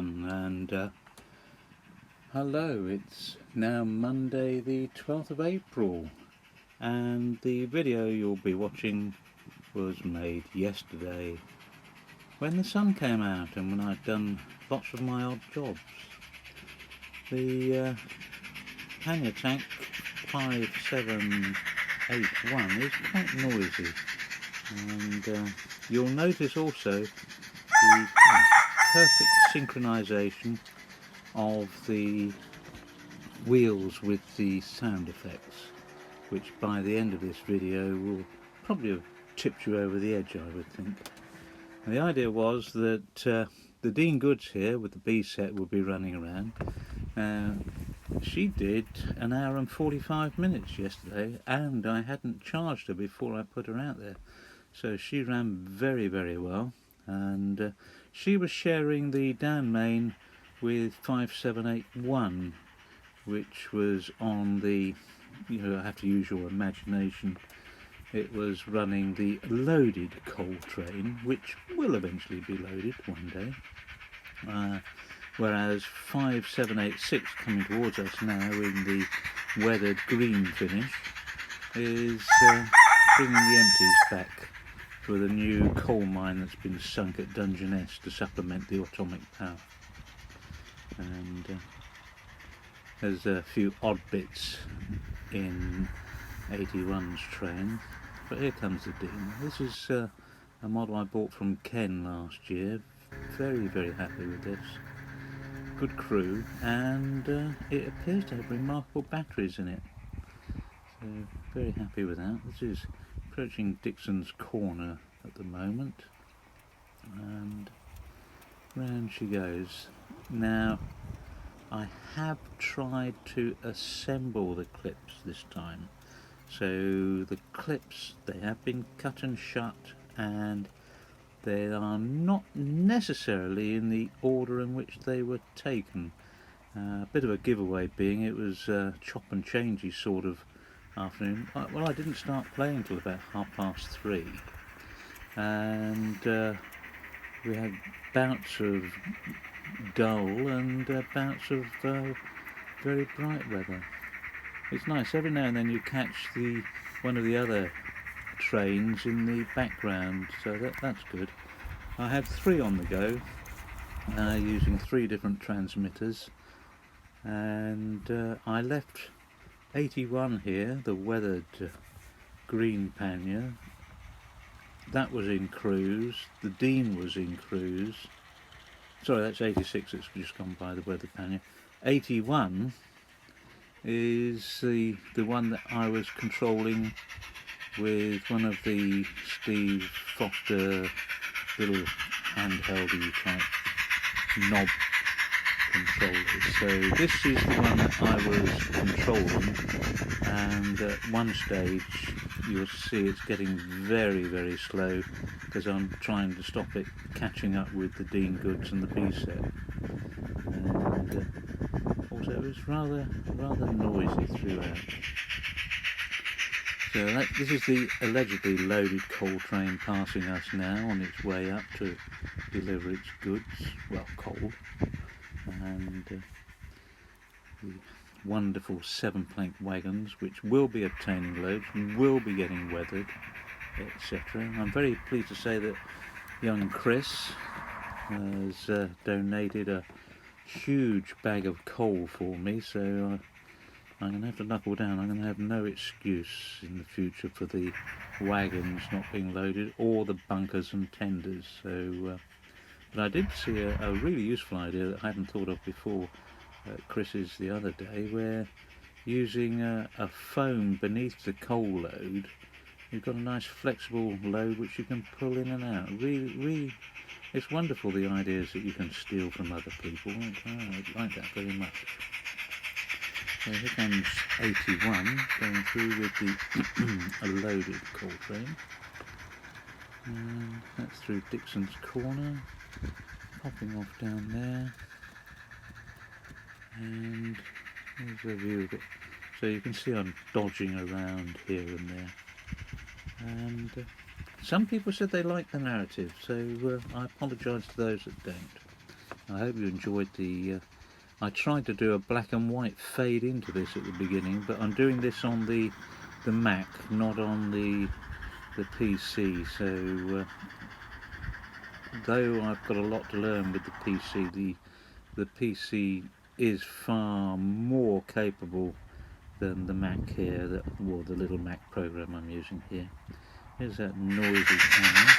everyone, and hello. It's now Monday the 12th of April, and the video you'll be watching was made yesterday when the sun came out and when I'd done lots of my odd jobs. The Pannier tank 5781 is quite noisy, and you'll notice also the perfect synchronization of the wheels with the sound effects, which by the end of this video will probably have tipped you over the edge, I would think. And the idea was that the Dean Goods here with the B set will be running around. She did an hour and 45 minutes yesterday, and I hadn't charged her before I put her out there, so she ran very well. And she was sharing the down main with 5781, which was on the, I have to use your imagination, it was running the loaded coal train, which will eventually be loaded one day, whereas 5786 coming towards us now in the weathered green finish is bringing the empties back for the new coal mine that's been sunk at Dungeness to supplement the atomic power. And there's a few odd bits in 81's train, but here comes the Dean. This is a model I bought from Ken last year. Very happy with this. Good crew, and it appears to have remarkable batteries in it, so very happy with that. This is approaching Dixon's Corner at the moment, and round she goes. Now, I have tried to assemble the clips this time, so the clips, they have been cut and shut, and they are not necessarily in the order in which they were taken. A bit of a giveaway being it was a chop and changey sort of afternoon. Well, I didn't start playing until about 3:30, and we had bouts of dull and bouts of very bright weather. It's nice, every now and then you catch one of the other trains in the background, so that's good. I had 3 on the go, using 3 different transmitters, and I left 81 here, the weathered green Pannier. That was in cruise. The Dean was in cruise. Sorry, that's 86, it's just gone by, the weathered Pannier. 81 is the one that I was controlling with one of the Steve Foster little handheldy type knob controllers. So this is the one that I was controlling, and at one stage you'll see it's getting very slow because I'm trying to stop it catching up with the Dean Goods and the B set. And also it was rather noisy throughout. So this is the allegedly loaded coal train passing us now on its way up to deliver its goods, well, coal, and the wonderful 7-plank wagons which will be obtaining loads, will be getting weathered, etc. I'm very pleased to say that young Chris has donated a huge bag of coal for me, so I'm going to have to knuckle down. I'm going to have no excuse in the future for the wagons not being loaded or the bunkers and tenders. So, but I did see a really useful idea that I hadn't thought of before at Chris's the other day, where using a foam beneath the coal load, you've got a nice flexible load which you can pull in and out. Really, it's wonderful, the ideas that you can steal from other people. I like that very much. So here comes 81 going through with the a loaded coal train, and that's through Dixon's Corner, popping off down there, and there's a view of it. So you can see I'm dodging around here and there, and some people said they like the narrative, so I apologise to those that don't. I hope you enjoyed the... I tried to do a black and white fade into this at the beginning, but I'm doing this on the Mac, not on the PC, so though I've got a lot to learn with the PC, the PC is far more capable than the Mac here, or the little Mac program I'm using here. Here's that noisy camera.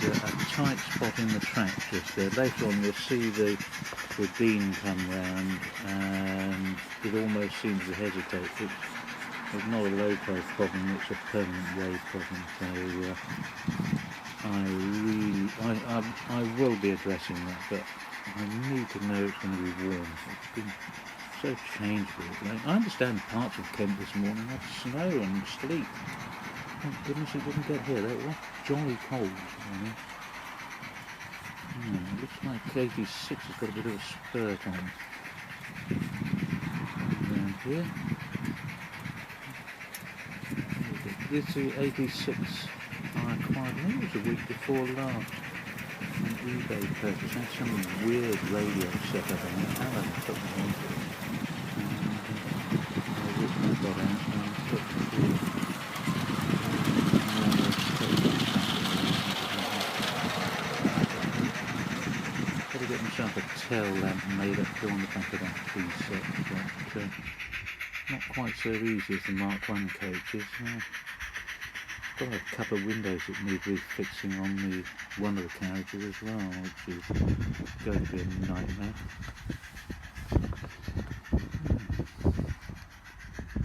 There's a tight spot in the track just there. Later on you'll see the beam come round and it almost seems to hesitate. It's not a low-pass problem, it's a permanent wave problem. So I will be addressing that, but I need to know it's going to be warm. It's been so changeable. I understand parts of Kent this morning had snow and sleet. Thank goodness it didn't get here. It was jolly cold this morning. It looks like 86 has got a bit of a spurt on. Down here. This is 86 I acquired, I think it was a week before last, an eBay purchase. Had some weird radio set up on it. Alan took me into it. I whipped my got out and put the Gotta get myself a tail lamp made up to go on the back of that preset, but not quite so easy as the Mark 1 coaches. Got a couple of windows that need refixing on one of the carriages as well, which is going to be a nightmare.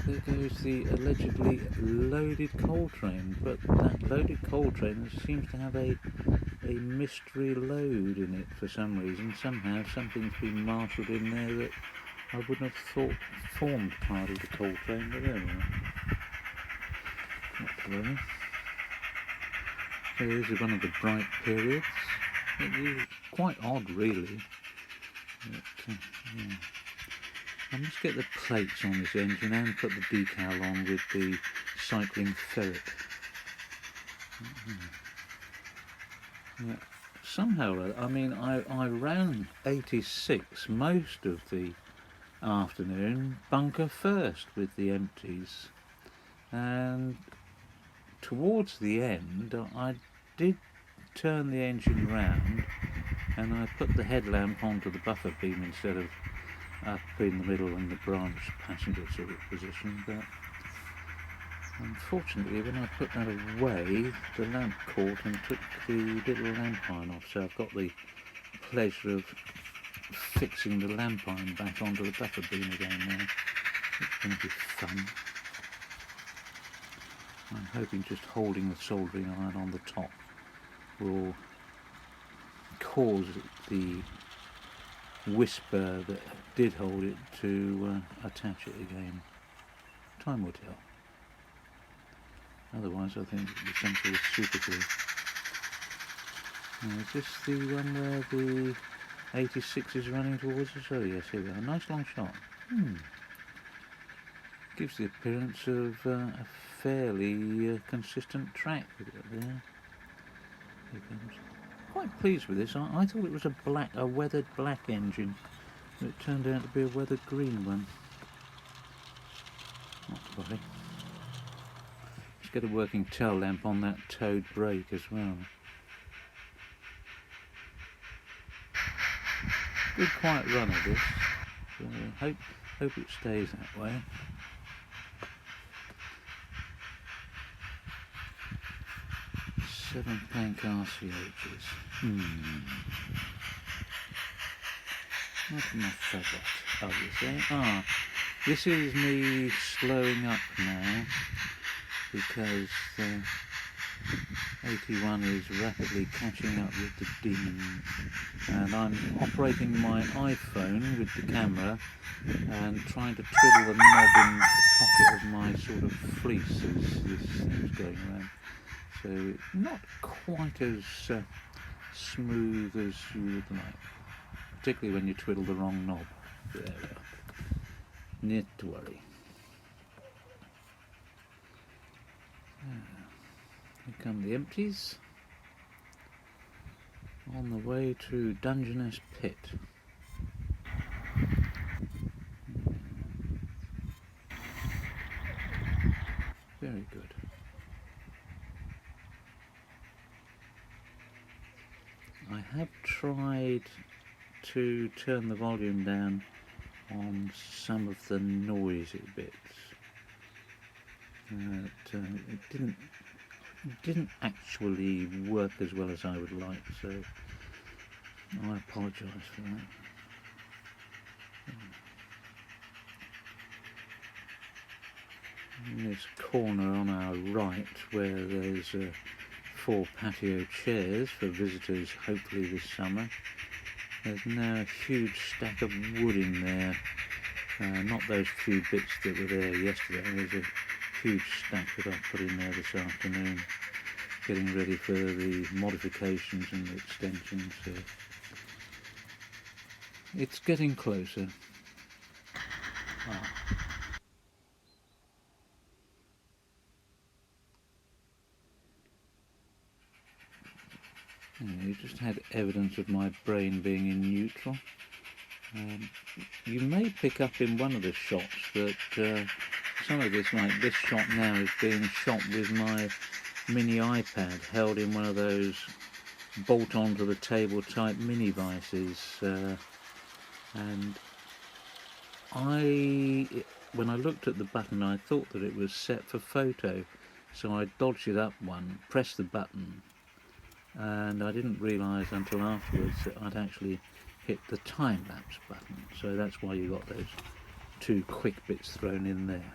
There goes the allegedly loaded coal train, but that loaded coal train seems to have a mystery load in it for some reason. Somehow something's been marshalled in there that I wouldn't have thought formed part of the coal train, but there we are. Not to worry. So this is one of the bright periods. It is quite odd really. But, yeah. I must get the plates on this engine and put the decal on with the cycling ferret. Yeah. Somehow, I mean, I ran 86 most of the afternoon, bunker first with the empties, and towards the end I did turn the engine round and I put the headlamp onto the buffer beam instead of up in the middle and the branch passenger sort of position, but unfortunately when I put that away the lamp caught and took the little lamp iron off, so I've got the pleasure of fixing the lamp iron back onto the buffer beam again now. It's going to be fun. I'm hoping just holding the soldering iron on the top will cause the whisper that did hold it to attach it again. Time will tell. Otherwise I think it'll be some sort of super glue. Now, is this the one where the 86 is running towards us? Oh yes, here we are. Nice long shot. Gives the appearance of a fairly consistent track with it there. Here comes. Quite pleased with this. I thought it was a weathered black engine, but it turned out to be a weathered green one. Not to worry. Let's get a working tail lamp on that towed brake as well. Good quiet run of this. So hope it stays that way. Seven plank RCHs. What's my favourite? Oh, you see? This is me slowing up now because 81 is rapidly catching up with the demon, and I'm operating my iPhone with the camera and trying to twiddle the knob in the pocket of my sort of fleece as this thing's going around. So it's not quite as smooth as you would like, particularly when you twiddle the wrong knob. There we are. Not to worry. Here come the empties on the way to Dungeness Pit. Very good. I have tried to turn the volume down on some of the noisy bits. It didn't actually work as well as I would like, so I apologise for that. In this corner on our right, where there's 4 patio chairs for visitors hopefully this summer, there's now a huge stack of wood in there. Not those few bits that were there yesterday. There's a huge stack that I put in there this afternoon, getting ready for the modifications and the extensions. It's getting closer. You just had evidence of my brain being in neutral. You may pick up in one of the shots that some of this, like this shot now, is being shot with my mini iPad held in one of those bolt onto the table type mini vices, and when I looked at the button, I thought that it was set for photo, so I dodged it up one, pressed the button, and I didn't realise until afterwards that I'd actually hit the time-lapse button, so that's why you got those 2 quick bits thrown in there.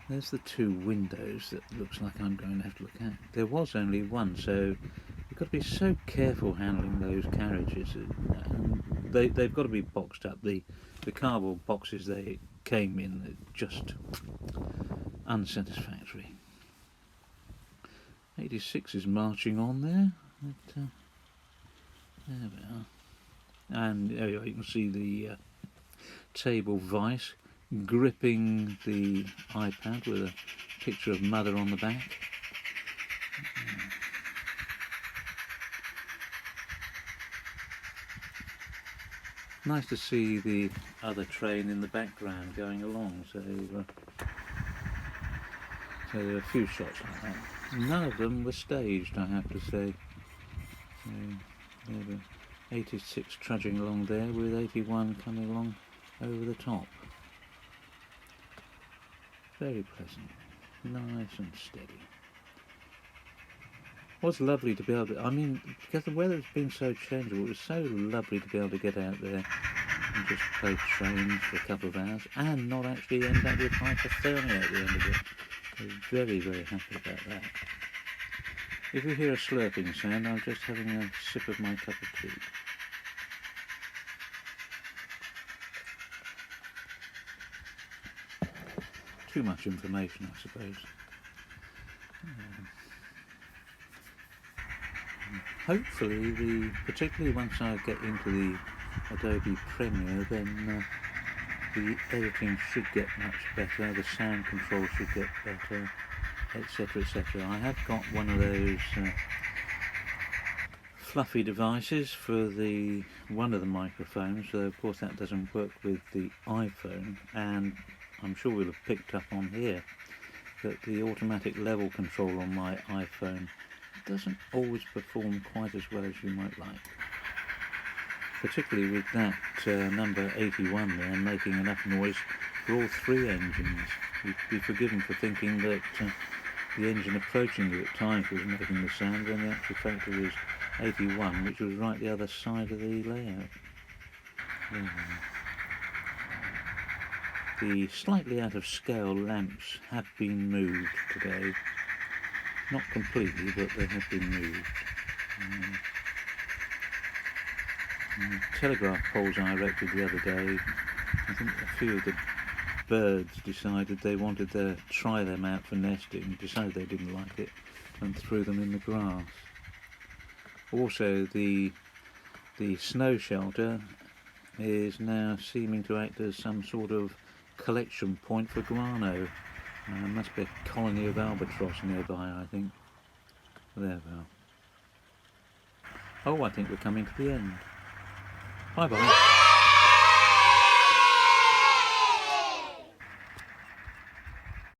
There's the 2 windows that looks like I'm going to have to look at. There was only one, so you've got to be so careful handling those carriages. They've got to be boxed up. The cardboard boxes they came in are just unsatisfactory. 86 is marching on there. There we are. And you can see the table vice gripping the iPad with a picture of Mother on the back. Nice to see the other train in the background going along, so there are a few shots like that. None of them were staged, I have to say. So there were 86 trudging along there with 81 coming along over the top. Very pleasant, nice and steady. It was lovely to be able to, I mean, because the weather's been so changeable, it was so lovely to be able to get out there and just play trains for a couple of hours and not actually end up with hypothermia at the end of it. I was very, very happy about that. If you hear a slurping sound, I'm just having a sip of my cup of tea. Too much information, I suppose. Hopefully, particularly once I get into the Adobe Premiere, then the editing should get much better, the sound control should get better, etc, etc. I have got one of those fluffy devices for one of the microphones, so of course that doesn't work with the iPhone, and I'm sure we'll have picked up on here that the automatic level control on my iPhone doesn't always perform quite as well as you might like. Particularly with that number 81 there making enough noise for all 3 engines. You'd be forgiven for thinking that the engine approaching you at times was making the sound when the actual fact it was 81, which was right the other side of the layout. The slightly out of scale lamps have been moved today. Not completely, but they have been moved. Telegraph poles I erected the other day, I think a few of the birds decided they wanted to try them out for nesting, decided they didn't like it, and threw them in the grass. Also, the snow shelter is now seeming to act as some sort of collection point for guano. Must be a colony of albatross nearby, I think. There we are. Oh, I think we're coming to the end. Bye bye.